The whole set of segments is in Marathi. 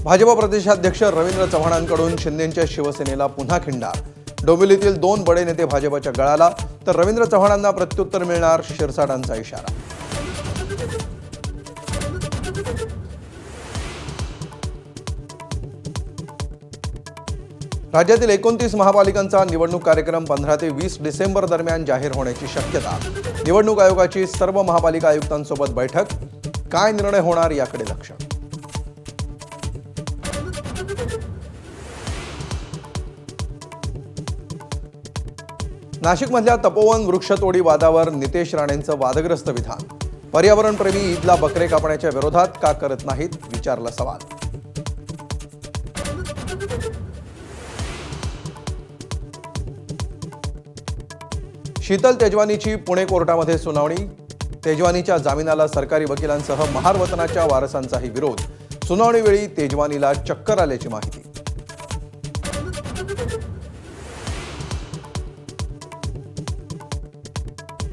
भाजप प्रदेशाध्यक्ष रवींद्र चव्हाणांकडून शिंदेंच्या शिवसेनेला पुन्हा खिंडार। डोंबिवलीतील 2 बडे नेते भाजपच्या गळाला, तर रवींद्र चव्हाणांना प्रत्युत्तर मिळणार, शिरसाटांचा इशारा। राज्यातील 29 महापालिकांचा निवडणूक कार्यक्रम 15 ते 20 डिसेंबर दरम्यान जाहीर होण्याची शक्यता। निवडणूक आयोगाची सर्व महापालिका आयुक्तांसोबत बैठक। काय निर्णय होणार याकडे लक्ष। नाशिकमधल्या तपोवन वृक्षतोडी वादावर नितेश राणेंचं वादग्रस्त विधान। पर्यावरणप्रेमी ईदला बकरे कापण्याच्या विरोधात का करत नाहीत, विचारला सवाल। शीतल तेजवानीची पुणे कोर्टामध्ये सुनावणी। तेजवानीच्या जामिनाला सरकारी वकिलांसह महार वतनाच्या वारसांचाही विरोध। सुनावणीवेळी तेजवानीला चक्कर आल्याची माहिती।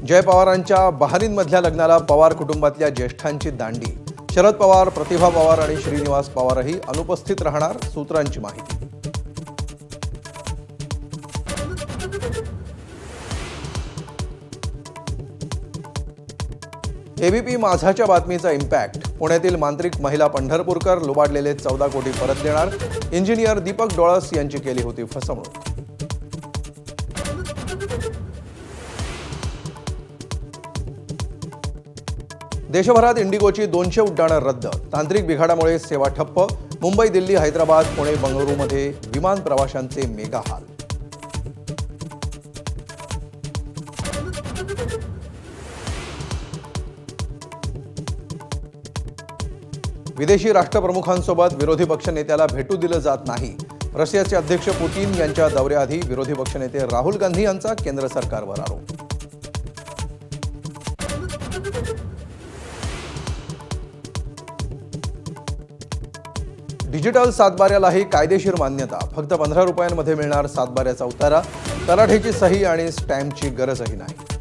जय पवारांच्या बहारीनमधल्या लग्नाला पवार कुटुंबातल्या ज्येष्ठांची दांडी। शरद पवार, प्रतिभा पवार आणि श्रीनिवास पवारही अनुपस्थित राहणार, सूत्रांची माहिती। एबीपी माझाच्या बातमीचा इम्पॅक्ट। पुण्यातील मांत्रिक महिला पंढरपूरकर लुबाडलेले 14 कोटी परत देणार। इंजिनियर दीपक डोळस यांची केली होती फसवणूक। देशभरात इंडिगोची 200 उड्डाणं रद्द। तांत्रिक बिघाडामुळे सेवा ठप्प। मुंबई, दिल्ली, हैदराबाद, पुणे, बंगळुरूमध्ये विमान प्रवाशांचे मेगा हाल। विदेशी राष्ट्रप्रमुखांसोबत विरोधी पक्षनेत्याला भेटू दिलं जात नाही। रशियाचे अध्यक्ष पुतीन यांच्या दौऱ्याआधी विरोधी पक्षनेते राहुल गांधी यांचा केंद्र सरकारवर आरोप। डिजिटल सातबाऱ्यालाही कायदेशीर मान्यता। फक्त 15 रुपयांमध्ये मिळणार सातबाऱ्याचा उतारा। तलाठ्याची सही आणि स्टॅम्पची गरजही नाही।